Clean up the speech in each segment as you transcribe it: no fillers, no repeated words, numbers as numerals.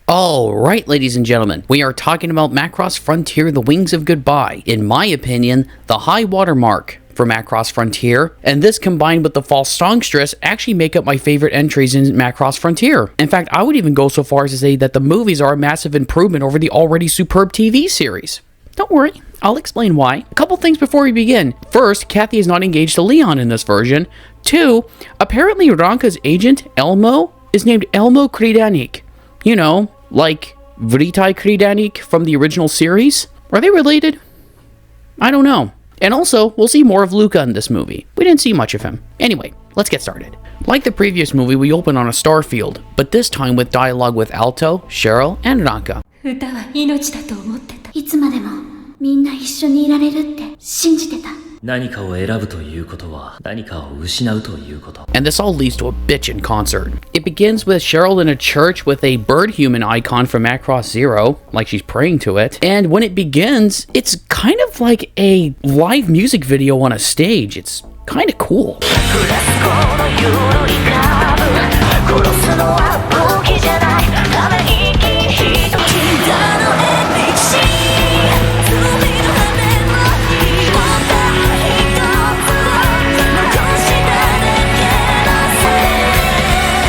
Alright, ladies and gentlemen, we are talking about Macross Frontier, The Wings of Goodbye. In my opinion, the high watermark for Macross Frontier, and this combined with the False Songstress actually make up my favorite entries in Macross Frontier. In fact, I would even go so far as to say that the movies are a massive improvement over the already superb TV series. Don't worry, I'll explain why. A couple things before we begin. First, Kathy is not engaged to Leon in this version. Two, apparently Ranka's agent, Elmo, is named Elmo Kridanik. You know, like Vritai Kridanik from the original series? Are they related? I don't know. And also, we'll see more of Luca in this movie. We didn't see much of him. Anyway, let's get started. Like the previous movie, we open on a star field, but this time with dialogue with Alto, Cheryl, and Ranka. 歌は命だと思ってた。いつまでもみんな一緒にいられるって信じてた。何かを選ぶということは何かを失うということ。And this all leads to a bitchin' concert. It begins with Cheryl in a church with a bird human icon from Macross Zero, like she's praying to it. And when it begins, it's kind of like a live music video on a stage. It's kind of cool.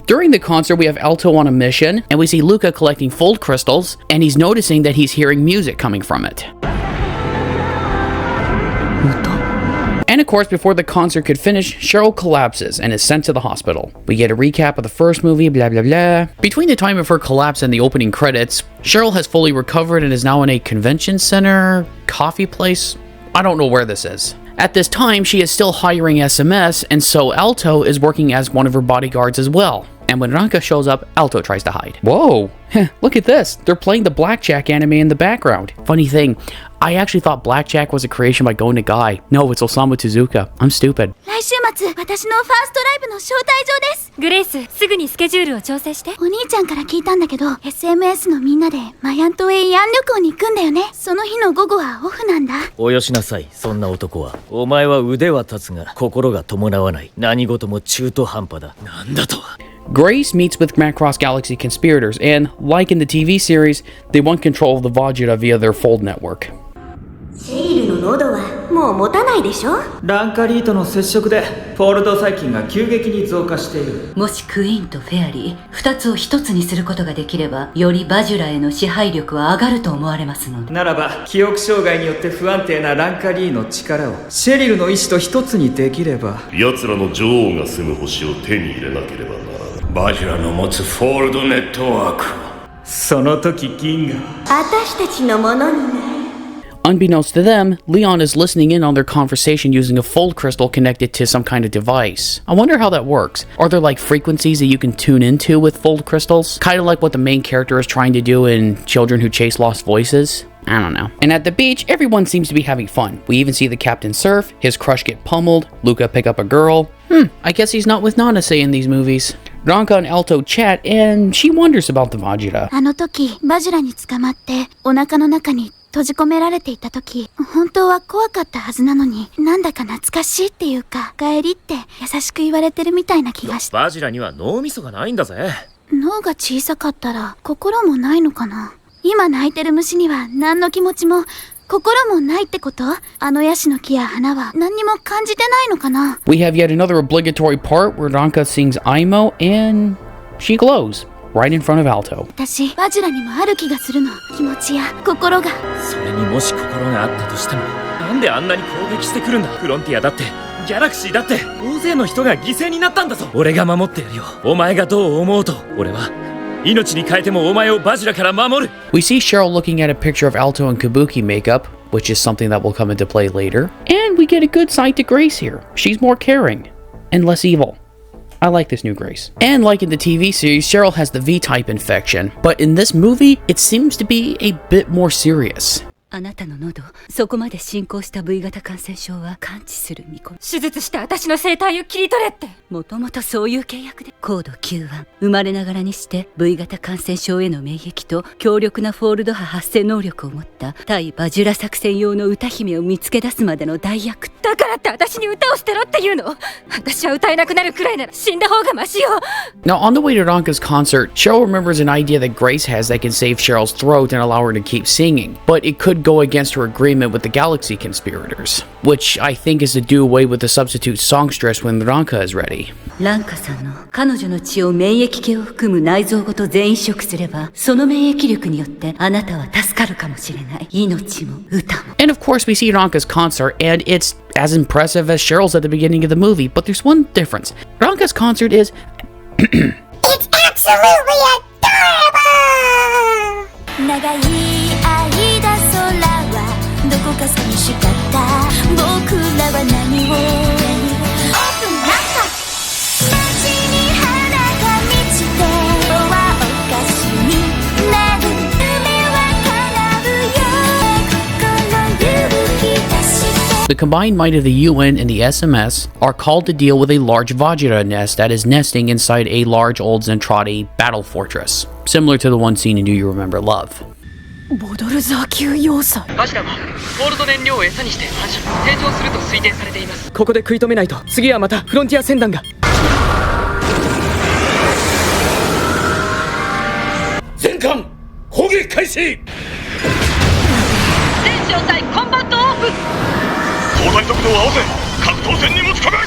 During the concert, we have Alto on a mission, and we see Luca collecting fold crystals, and he's noticing that he's hearing music coming from it. And of course, before the concert could finish, Cheryl collapses and is sent to the hospital. We get a recap of the first movie, blah blah blah. Between the time of her collapse and the opening credits, Cheryl has fully recovered and is now in a convention center, coffee place. I don't know where this is. At this time, she is still hiring SMS, and so Alto is working as one of her bodyguards as well. And when Ranka shows up, Alto tries to hide. Whoa, look at this. They're playing the Blackjack anime in the background. Funny thing, I actually thought Blackjack was a creation by Go Nagai. No, it's Osamu Tezuka. I'm stupid. 来週末、私のファーストライブの招待状です。グレイス、すぐにスケジュールを調整して。お兄ちゃんから聞いたんだけど、SMS のみんなでマヤン島へ慰安旅行に行くんだよね。その日の午後はオフなんだ。およしなさい、そんな男は。お前は腕は立つが、心が伴わない。何事も中途半端だ。なんだと。Grace meets with Macross Galaxy conspirators, and, like in the TV series, they want control of the Vajra via their fold network. シェイルの喉はもう持たないでしょ。ランカリーとの接触でフォールド細菌が急激に増加している。もしクイーンとフェアリー2つを1つにすることができれば、よりバジュラへの支配力は上がると思われますので。ならば記憶障害によって不安定なランカリーの力をシェリルの意志と一つにできれば、奴らの女王が住む星を手に入れなければならない。バジュラの持つフォールドネットワークを。その時銀河私たちのものになる。Unbeknownst to them, Leon is listening in on their conversation using a fold crystal connected to some kind of device. I wonder how that works. Are there like frequencies that you can tune into with fold crystals? Kind of like what the main character is trying to do in Children Who Chase Lost Voices? I don't know. And at the beach, everyone seems to be having fun. We even see the captain surf, his crush get pummeled, Luca pick up a girl. I guess he's not with Nanase in these movies. Ranka and Alto chat, and she wonders about the Vajra. あの時、バジュラに捕まってお腹の中に閉じ込められていた時、本当は怖かったはずなのに、なんだか懐かしいっていうか、帰りって優しく言われてるみたいな気がして。バジュラには脳みそがないんだぜ。脳が小さかったら心もないのかな。今泣いてる虫には何の気持ちも心もないってこと？あのヤシの木や花は何にも感じてないのかな。 We have yet another obligatory part where Ranka sings Aimo and she glows right in front of Alto. 私、バジュラにもある気がするの。気持ちや心が。それにもし心があったとしても、なんであんなに攻撃してくるんだ。フロンティアだってギャラクシーだって大勢の人が犠牲になったんだぞ。俺が守ってやるよ。お前がどう思うと、俺は命に変えてもお前をバジュラから守る。 We see Cheryl looking at a picture of Alto and Kabuki makeup, which is something that will come into play later. And we get a good side to Grace here. She's more caring and less evil. I like this new Grace. And like in the TV series, Cheryl has the V-type infection, but in this movie, it seems to be a bit more serious. あなたの喉、そこまで進行した V 型感染症は完治する見込み。手術して私の声帯を切り取れって。もともとそういう契約で。コード91、生まれながらにして V 型感染症への免疫と強力なフォールド波発生能力を持った対バジュラ作戦用の歌姫を見つけ出すまでの代役。だからって私に歌を捨てろって言うの？私は歌えなくなるくらいなら死んだ方がマシよ。 Now, on the way to Ranka's concert, Cheryl remembers an idea that Grace has that can save Cheryl's throat and allow her to keep singing, but it could go against her agreement with the Galaxy conspirators, which I think is to do away with the substitute songstress when Ranka is ready. ランカさんの彼女の血を免疫系を含む内臓ごと全移植すれば、その免疫力によってあなたは助かるかもしれない。命も歌も。 And of course, we see Ranka's concert, and it's as impressive as Cheryl's at the beginning of the movie, but there's one difference. Ranka's concert is... It's absolutely adorable! 長い間空はどこか寂しかった。僕らは何をオープンなんか街に花が満ちて今日はおかしになる。夢は叶うよ。心勇気出して。 The combined might of the UN and the SMS are called to deal with a large Vajra nest that is nesting inside a large old Zentradi battle fortress, similar to the one seen in Do You Remember Love. ボドルザー級要塞。バジラはフォールド燃料を餌にして繁殖成長すると推定されています。ここで食い止めないと次はまたフロンティア船団が。全艦攻撃開始。全小隊コンバットオープン。交代速度を合わせ格闘戦に持ち込め。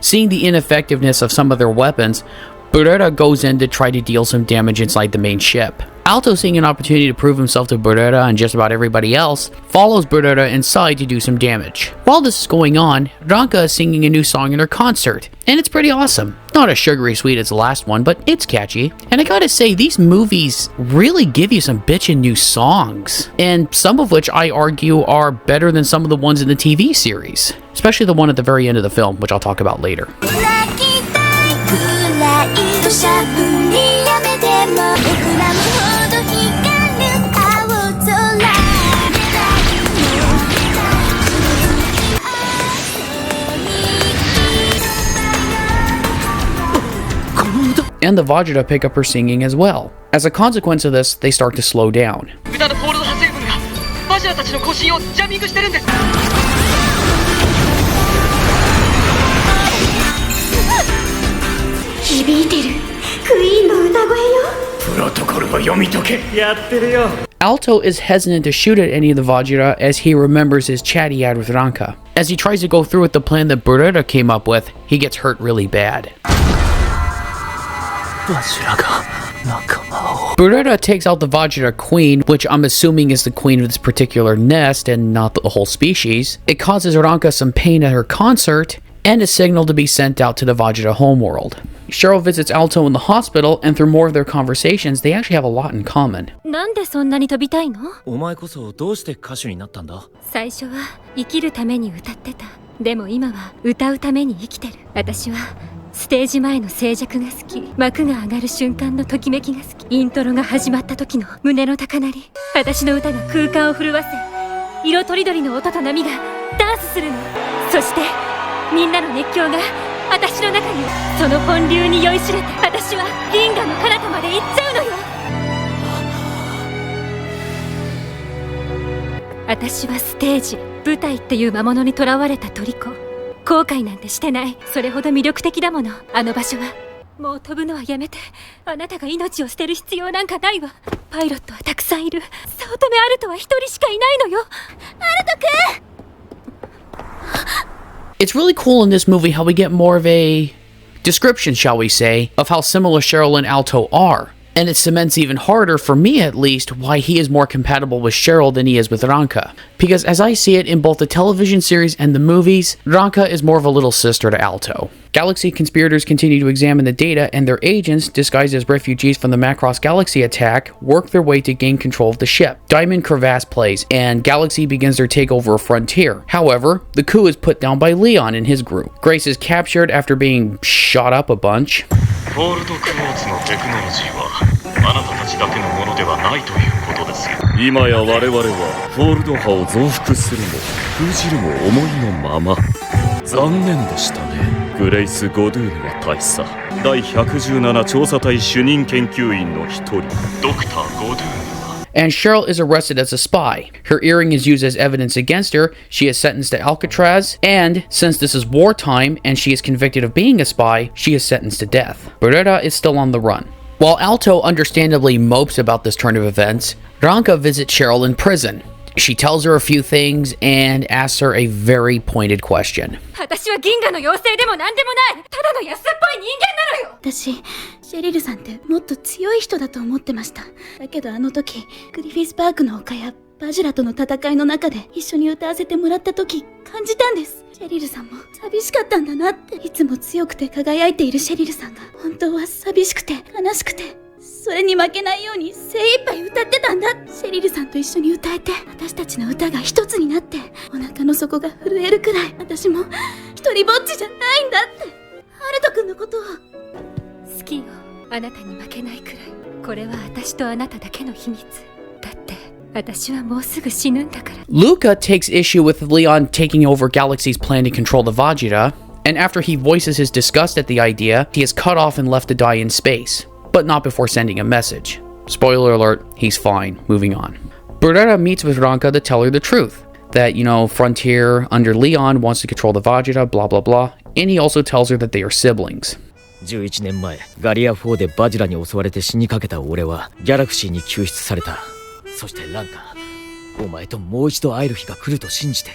Seeing the ineffectiveness of some of their weapons, Beretta goes in to try to deal some damage inside the main ship. Alto, seeing an opportunity to prove himself to Beretta and just about everybody else, follows Beretta inside to do some damage. While this is going on, Ranka is singing a new song in her concert, and it's pretty awesome. Not as sugary sweet as the last one, but it's catchy. And I gotta say, these movies really give you some bitchin' new songs, and some of which I argue are better than some of the ones in the TV series, especially the one at the very end of the film, which I'll talk about later. And the Vajra pick up her singing as well. As a consequence of this, they start to slow down. 歌のフォールド派成分がバジラたちの行進をジャミングしてるんです。響いてる。クイーンの歌声よ。プロトコルを読み解け。やってるよ。 Alto is hesitant to shoot at any of the Vajra as he remembers his chat he had with Ranka. As he tries to go through with the plan that Beretta came up with, he gets hurt really bad. Beretta takes out the Vajra queen, which I'm assuming is the queen of this particular nest and not the whole species. It causes Ranka some pain at her concert, and a signal to be sent out to the Vajra homeworld. Cheryl visits Alto in the hospital, and through more of their conversations, they actually have a lot in common. なんでそんなに飛びたいの？お前こそどうして歌手になったんだ？最初は生きるために歌ってた。でも今は歌うために生きてる。私はステージ前の静寂が好き。幕が上がる瞬間のときめきが好き。イントロが始まった時の胸の高鳴り。私の歌が空間を震わせ、色とりどりの音と波がダンスするの。そしてみんなの熱狂が私の中にその本流に酔いしれて、私はリンガの彼方まで行っちゃうのよ。私はステージ、舞台っていう魔物に囚われた虜。後悔なんてしてない。それほど魅力的だもの、あの場所は。もう飛ぶのはやめて。あなたが命を捨てる必要なんかないわ。パイロットはたくさんいる。早乙女アルトは一人しかいないのよ。アルトくん。It's really cool in this movie how we get more of a description, shall we say, of how similar Cheryl and Alto are. And it cements even harder, for me at least, why he is more compatible with Cheryl than he is with Ranka. Because as I see it in both the television series and the movies, Ranka is more of a little sister to Alto. Galaxy conspirators continue to examine the data, and their agents, disguised as refugees from the Macross Galaxy attack, work their way to gain control of the ship. Diamond Crevasse plays, and Galaxy begins their takeover of Frontier. However, the coup is put down by Leon and his group. Grace is captured after being shot up a bunch. フォールドクォーツのテクノロジーはあなたたちだけのものではないということです。今や我々はフォールド波を増幅するも封じるも思いのまま。残念でしたね。グレイス・ゴドゥールの大佐、第117調査隊主任研究員の一人、ドクター・ゴドゥール。And Cheryl is arrested as a spy. Her earring is used as evidence against her. She is sentenced to Alcatraz, and since this is wartime and she is convicted of being a spy, she is sentenced to death. Beretta is still on the run. While Alto understandably mopes about this turn of events, Ranka visits Cheryl in prison. She tells her a few things and asks her a very pointed question. 私は銀河の妖精でも何でもない。ただの安っぽい人間なのよ。私、シェリルさんってもっと強い人だと思ってました。だけどあの時、グリフィスパークの丘やバジラとの戦いの中で一緒に歌わせてもらった時、感じたんです。シェリルさんも寂しかったんだなって。いつも強くて輝いているシェリルさんが本当は寂しくて悲しくて、それに負けないように精一杯歌ってたんだ。シェリルさんと一緒に歌えて、私たちの歌が一つになって、お腹の底が震えるくらい、私も一人ぼっちじゃないんだって。ハルト君のことを好きよ。あなたに負けないくらい。これは私とあなただけの秘密だって。私はもうすぐ死ぬんだから。 Luca takes issue with Leon taking over Galaxy's plan to control the Vajra, and after he voices his disgust at the idea, he is cut off and left to die in space. But not before sending a message. Spoiler alert, he's fine. Moving on. Beretta meets with Ranka to tell her the truth. That, Frontier under Leon wants to control the Vajra, blah blah blah. And he also tells her that they are siblings. 11年前、ガリア4でバジラに襲われて死にかけた俺はギャラクシーに救出された。そしてランカ、お前ともう一度会える日が来ると信じて。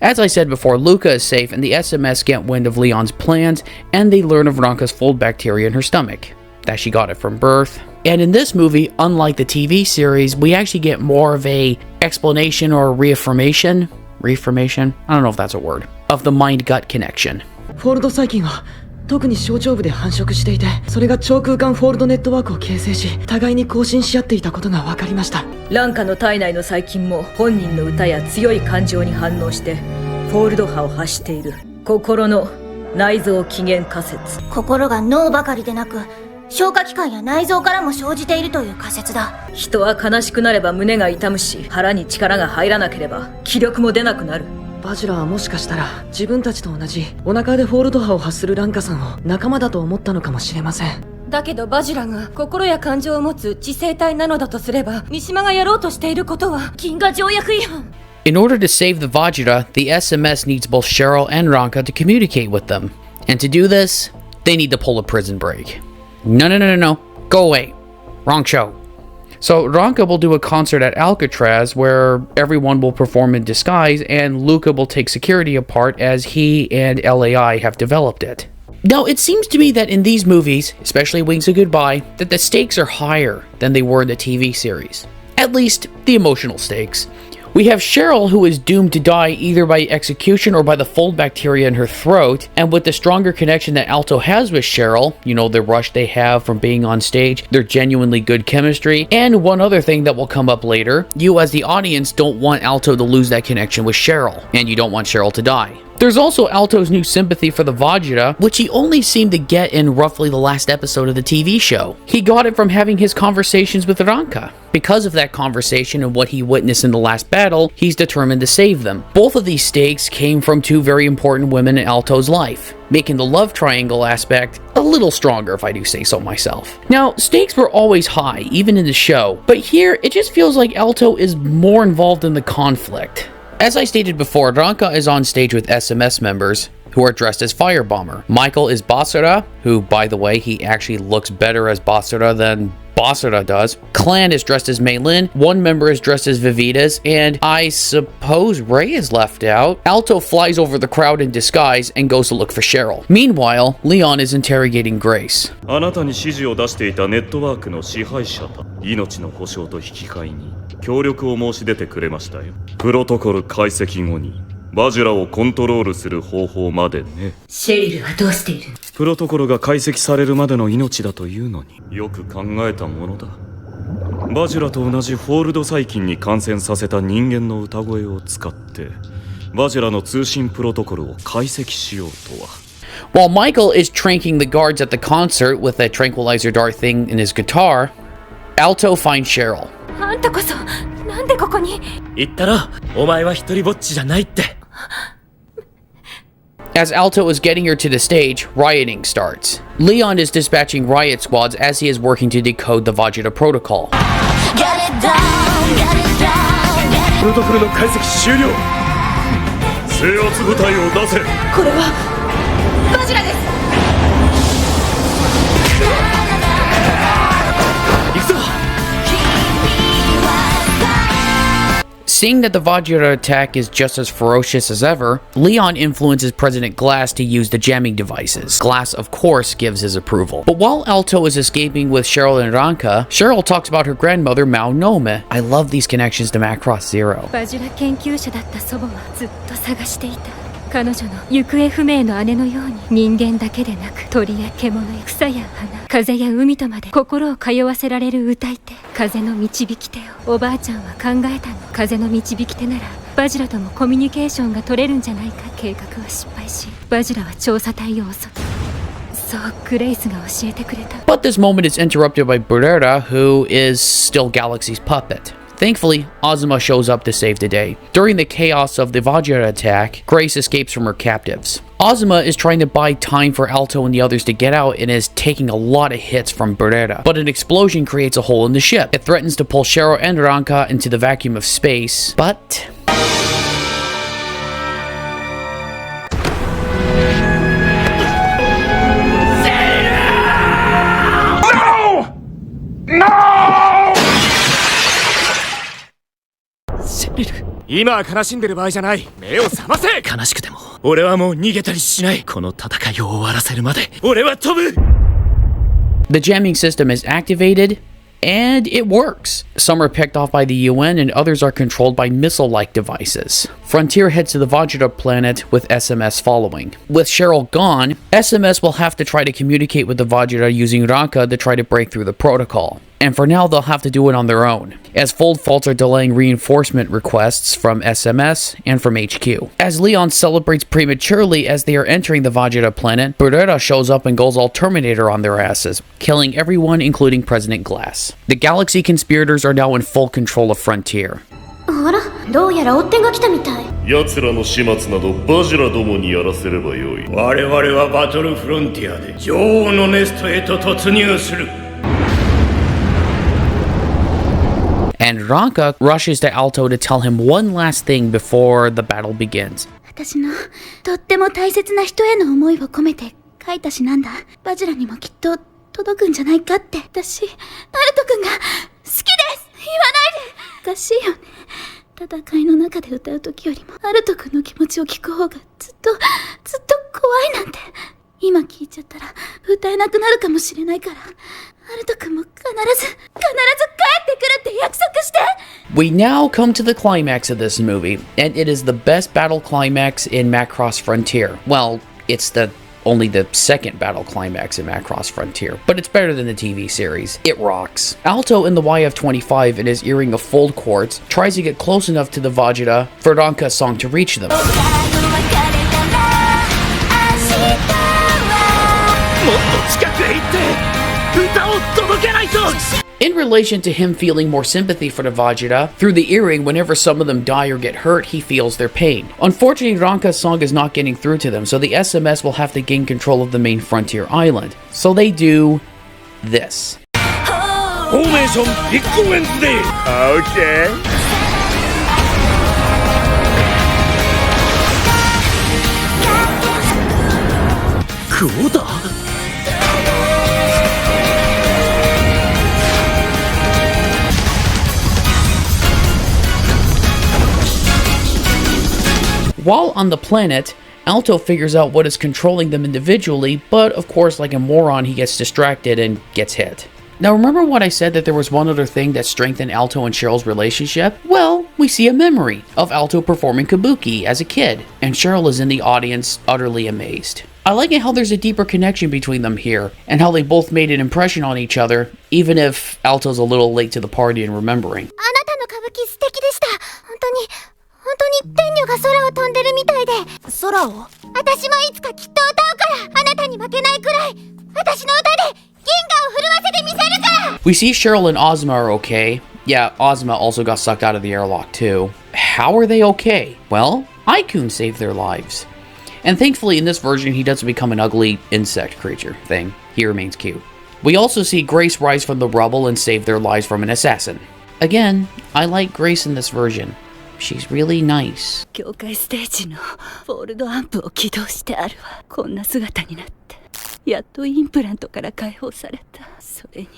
As I said before, Luca is safe and the SMS get wind of Leon's plans and they learn of Ranka's fold bacteria in her stomach, that she got it from birth. And in this movie, unlike the TV series, we actually get more of a explanation or reaffirmation? I don't know if that's a word. Of the mind-gut connection. フォールド細菌は特に小腸部で繁殖していて、それが超空間フォールドネットワークを形成し、互いに交信し合っていたことが分かりました。ランカの体内の細菌も本人の歌や強い感情に反応してフォールド波を発している。心の内臓起源仮説。心が脳ばかりでなく、消化器官や内臓からも生じているという仮説だ。人は悲しくなれば胸が痛むし、腹に力が入らなければ気力も出なくなる。バジラはもしかしたら自分たちと同じお腹でフォールド波を発するランカさんを仲間だと思ったのかもしれません。だけどバジラが心や感情を持つ知性体なのだとすれば、三島がやろうとしていることは銀河条約違反。In order to save the Vajra, the SMS needs both Cheryl and Ranka to communicate with them. And to do this, they need to pull a prison break. No. Go away. Wrong show. So Ranka will do a concert at Alcatraz where everyone will perform in disguise and Luca will take security apart as he and LAI have developed it. Now, it seems to me that in these movies, especially Wings of Goodbye, that the stakes are higher than they were in the TV series. At least, the emotional stakes. We have Cheryl, who is doomed to die either by execution or by the fold bacteria in her throat, and with the stronger connection that Alto has with Cheryl, the rush they have from being on stage, their genuinely good chemistry, and one other thing that will come up later, you as the audience don't want Alto to lose that connection with Cheryl, and you don't want Cheryl to die. There's also Alto's new sympathy for the Vajra, which he only seemed to get in roughly the last episode of the TV show. He got it from having his conversations with Ranka. Because of that conversation and what he witnessed in the last battle, he's determined to save them. Both of these stakes came from two very important women in Alto's life, making the love triangle aspect a little stronger, if I do say so myself. Now, stakes were always high, even in the show, but here it just feels like Alto is more involved in the conflict. As I stated before, Ranka is on stage with SMS members who are dressed as Firebomber. Michael is Basara, who, by the way, he actually looks better as Basara than Basara does. Clan is dressed as Mei Lin, one member is dressed as Vivita's, and I suppose Ray is left out. Alto flies over the crowd in disguise and goes to look for Cheryl. Meanwhile, Leon is interrogating Grace. あなたに指示を出していたネットワークの支配者だ。命の保証と引き換えに協力を申し出てくれましたよ。プロトコル解析後にバジュラをコントロールする方法までね。シェリルはどうしている？プロトコルが解析されるまでの命だというのによく考えたものだ。バジュラと同じフォールド細菌に感染させた人間の歌声を使ってバジュラの通信プロトコルを解析しようとは。While Michael is tranking the guards at the concert with a tranquilizer dart thing in his guitar, Alto finds Cheryl. あんたこそなんでここに？言ったろ、お前は一人ぼっちじゃないって。As Alto is getting her to the stage, rioting starts. Leon is dispatching riot squads as he is working to decode the Vajra protocol. プロトコルの解析終了。制圧部隊を出せ。これはバジラです。行くぞ。Seeing that the Vajra attack is just as ferocious as ever, Leon influences President Glass to use the jamming devices. Glass, of course, gives his approval. But while Alto is escaping with Cheryl and Ranka, Cheryl talks about her grandmother Mao Nome. I love these connections to Macross Zero. バジュラ研究者だった祖母はずっと探していた。彼女の行方不明の姉のように人間だけでなく鳥や獣や草や花、風や海とまで心を通わせられる歌い手、風の導き手をおばあちゃんは考えたの。風の導き手ならバジラともコミュニケーションが取れるんじゃないか。計画は失敗しバジラは調査隊を襲った。そうグレイスが教えてくれた。 But this moment is interrupted by Beretta, who is still Galaxy's puppet. Thankfully, Azuma shows up to save the day. During the chaos of the Vajra attack, Grace escapes from her captives. Azuma is trying to buy time for Alto and the others to get out and is taking a lot of hits from Beretta. But an explosion creates a hole in the ship. It threatens to pull Cheryl and Ranka into the vacuum of space, but... No! 今は悲しんでる場合じゃない。目を覚ませ。悲しくても俺はもう逃げたりしない。この戦いを終わらせるまで俺は飛ぶ。 The jamming system is activated, and it works. Some are picked off by the UN and others are controlled by missile-like devices. Frontier heads to the Vajra planet with SMS following. With Cheryl gone, SMS will have to try to communicate with the Vajra using Ranka to try to break through the protocol. And for now, they'll have to do it on their own, as fold faults are delaying reinforcement requests from SMS and from HQ. As Leon celebrates prematurely as they are entering the Vajra planet, Beretta shows up and goes all Terminator on their asses, killing everyone including President Glass. The Galaxy conspirators are now in full control of Frontier. あら、どうやら追っ手が来たみたい。奴らの始末などバジラどもにやらせればよい。我々はバトルフロンティアで女王のネストへと突入する。 And Ranka rushes to Alto to tell him one last thing before the battle begins. 私のとっても大切な人への思いを込めて書いた詩なんだ。バジラにもきっと届くんじゃないかって。私、ナルト君が好きです。言わないで。おかしいよね。戦いの中で歌う時よりもナルト君の気持ちを聞く方がずっと怖いなんて。今聞いちゃったら歌えなくなるかもしれないから。ナルト君も必ず帰ってくるって約束して。 We now come to the climax of this movie, and it is the best battle climax in Macross Frontier. Well, it's only the second battle climax in Macross Frontier, but it's better than the TV series. It rocks. Alto in the YF-25 in his earring of fold quartz tries to get close enough to the Vajra for Ranka's song to reach them. In relation to him feeling more sympathy for the Vajra, through the earring, whenever some of them die or get hurt, he feels their pain. Unfortunately, Ranka's song is not getting through to them, so the SMS will have to gain control of the main Frontier island. So they do this. Formation Big Wednesday! Okay. クォーター While on the planet, Alto figures out what is controlling them individually, but of course, like a moron, he gets distracted and gets hit. Now remember what I said that there was one other thing that strengthened Alto and Cheryl's relationship? Well, we see a memory of Alto performing kabuki as a kid, and Cheryl is in the audience utterly amazed. I like it how there's a deeper connection between them here, and how they both made an impression on each other, even if Alto's a little late to the party in remembering. あなたの歌舞伎素敵でした。本当に天女が空を飛んでるみたいで。空を？私もいつかきっと歌うから、あなたに負けないくらい、私の歌で銀河を震わせてみせるから。 We see Cheryl and Ozma are okay. Yeah, Ozma also got sucked out of the airlock too. How are they okay? Well, Icon saved their lives. And thankfully in this version he doesn't become an ugly insect creature thing. He remains cute. We also see Grace rise from the rubble and save their lives from an assassin. Again, I like Grace in this version. She's really nice. 境界ステージのフォールドアンプを起動してあるわ。こんな姿になってやっとインプラントから解放された。それに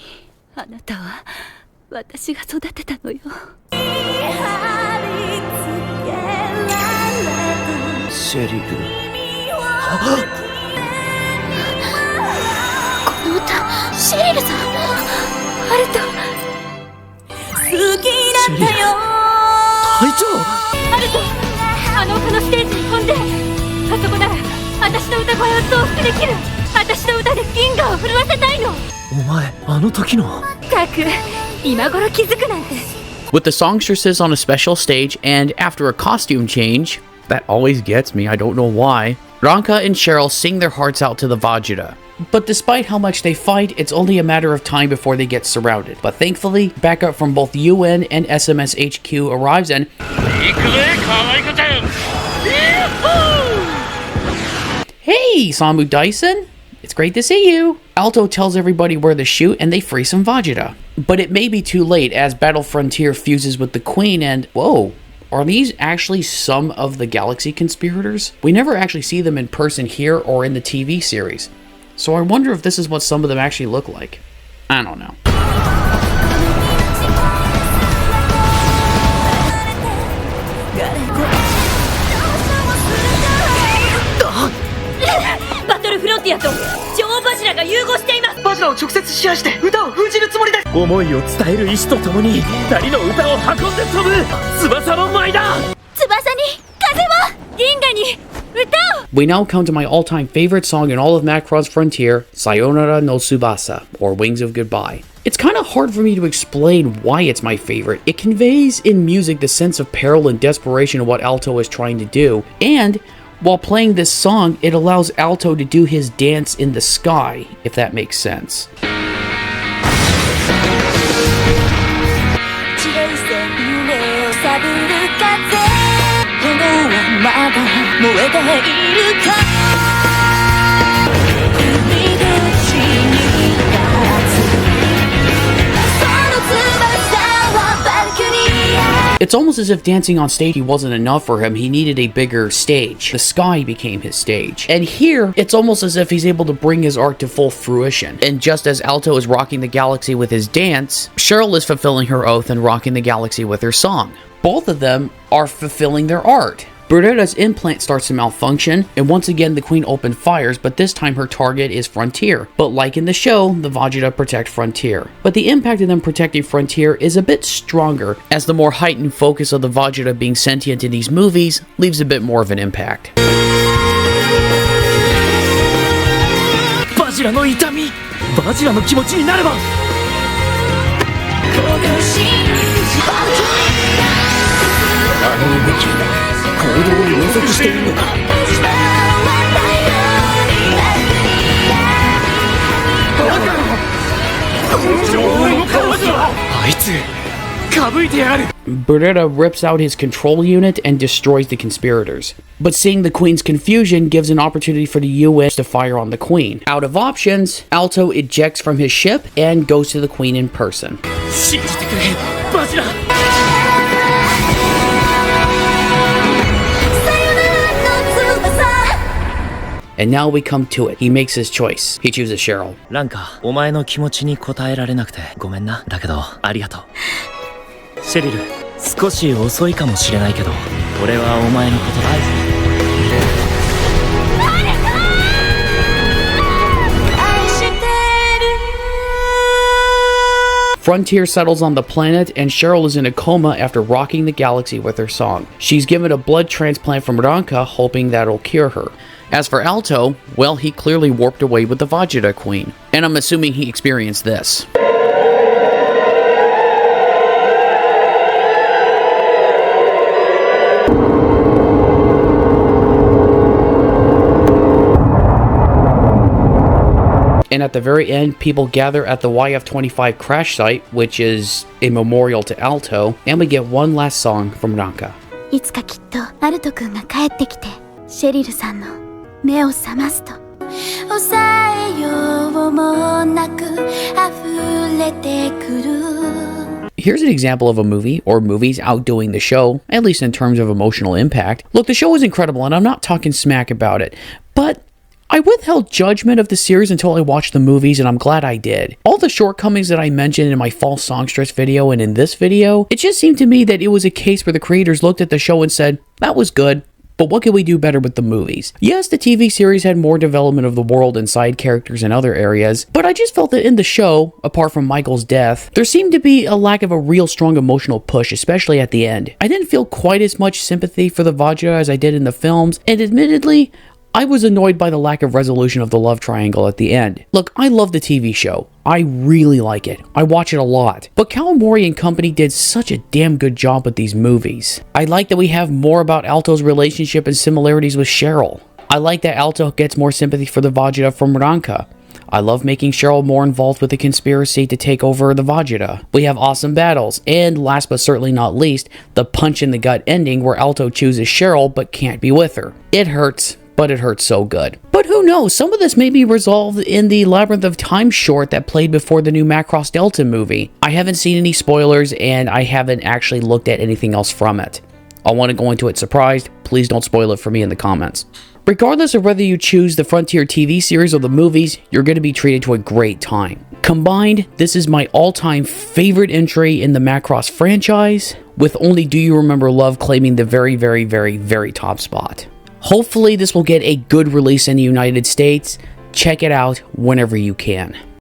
あなたは私が育てたのよ。シェリル。この歌、シェリルさん。ハルト。好きだったよ。隊長。ハルト、あの丘のステージに飛んで、あそこなら私の歌声を増幅できる。私の歌で銀河を震わせたいの。お前、あの時の。たく、今頃気づくなんて。 With the songstresses on a special stage and after a costume change, that always gets me, I don't know why, Ranka and Cheryl sing their hearts out to the Vajra. But despite how much they fight, it's only a matter of time before they get surrounded. But thankfully, backup from both UN and SMS HQ arrives and... Hey, Samu Dyson! It's great to see you! Alto tells everybody where to shoot and they free some Vajra. But it may be too late as Battle Frontier fuses with the Queen and... Whoa! Are these actually some of the Galaxy conspirators? We never actually see them in person here or in the TV series. So I wonder if this is what some of them actually look like. I don't know. バトルフロンティアと女王バジラが融合しています。バジラを直接支配して歌を封じるつもりです。思いを伝える意志とともに二人の歌を運んで飛ぶ翼の舞だ。翼に風を、銀河に歌を。 We now come to my all-time favorite song in all of Macross Frontier, Sayonara no Tsubasa, or Wings of Goodbye. It's kind of hard for me to explain why it's my favorite. It conveys in music the sense of peril and desperation of what Alto is trying to do, and while playing this song, it allows Alto to do his dance in the sky, if that makes sense. It's almost as if dancing on stage wasn't enough for him, he needed a bigger stage. The sky became his stage. And here, it's almost as if he's able to bring his art to full fruition. And just as Alto is rocking the galaxy with his dance, Cheryl is fulfilling her oath and rocking the galaxy with her song. Both of them are fulfilling their art. Berretta's implant starts to malfunction, and once again the Queen opened fires, but this time her target is Frontier. But like in the show, the Vajra protect Frontier. But the impact of them protecting Frontier is a bit stronger, as the more heightened focus of the Vajra being sentient in these movies leaves a bit more of an impact. バジラの痛み、バジラの気持ちになれば。あの動き、行動を予測しているのか。あいつ、かぶいてやがる。Berretta rips out his control unit and destroys the conspirators. But seeing the Queen's confusion gives an opportunity for the UN to fire on the Queen. Out of options, Alto ejects from his ship and goes to the Queen in person. 信じてくれ、バジラ。 And now we come to it. He makes his choice. He chooses Cheryl. ランカ、お前の気持ちに応えられなくてごめんな。だけど、ありがとう。シェリル、少し遅いかもしれないけど、俺はお前のこと大好き。Frontier settles on the planet, and Cheryl is in a coma after rocking the galaxy with her song. She's given a blood transplant from Ranka, hoping that'll cure her. As for Alto, well, he clearly warped away with the Vajra Queen, and I'm assuming he experienced this. And at the very end, people gather at the YF-25 crash site, which is a memorial to Alto, and we get one last song from Ranka. いつかきっとアルト君が帰ってきてシェリルさんの目を覚ますと抑えようもなく溢れてくる Here's an example of a movie, or movies, outdoing the show, at least in terms of emotional impact. Look, the show is incredible, and I'm not talking smack about it, but I withheld judgment of the series until I watched the movies, and I'm glad I did. All the shortcomings that I mentioned in my False Songstress video and in this video, it just seemed to me that it was a case where the creators looked at the show and said, that was good, but what can we do better with the movies? Yes, the TV series had more development of the world and side characters in other areas, but I just felt that in the show, apart from Michael's death, there seemed to be a lack of a real strong emotional push, especially at the end. I didn't feel quite as much sympathy for the Vajra as I did in the films, and admittedly, I was annoyed by the lack of resolution of the love triangle at the end. Look, I love the TV show. I really like it. I watch it a lot. But Kawamori and company did such a damn good job with these movies. I like that we have more about Alto's relationship and similarities with Cheryl. I like that Alto gets more sympathy for the Vajra from Ranka. I love making Cheryl more involved with the conspiracy to take over the Vajra. We have awesome battles, and last but certainly not least, the punch in the gut ending where Alto chooses Cheryl but can't be with her. It hurts, but it hurts so good. But who knows, some of this may be resolved in the Labyrinth of Time short that played before the new Macross Delta movie. I haven't seen any spoilers, and I haven't actually looked at anything else from it. I want to go into it surprised. Please don't spoil it for me in the comments. Regardless of whether you choose the Frontier TV series or the movies, you're going to be treated to a great time. Combined, this is my all-time favorite entry in the Macross franchise, with only Do You Remember Love claiming the very, very, very, very top spot. Hopefully this will get a good release in the United States. Check it out whenever you can.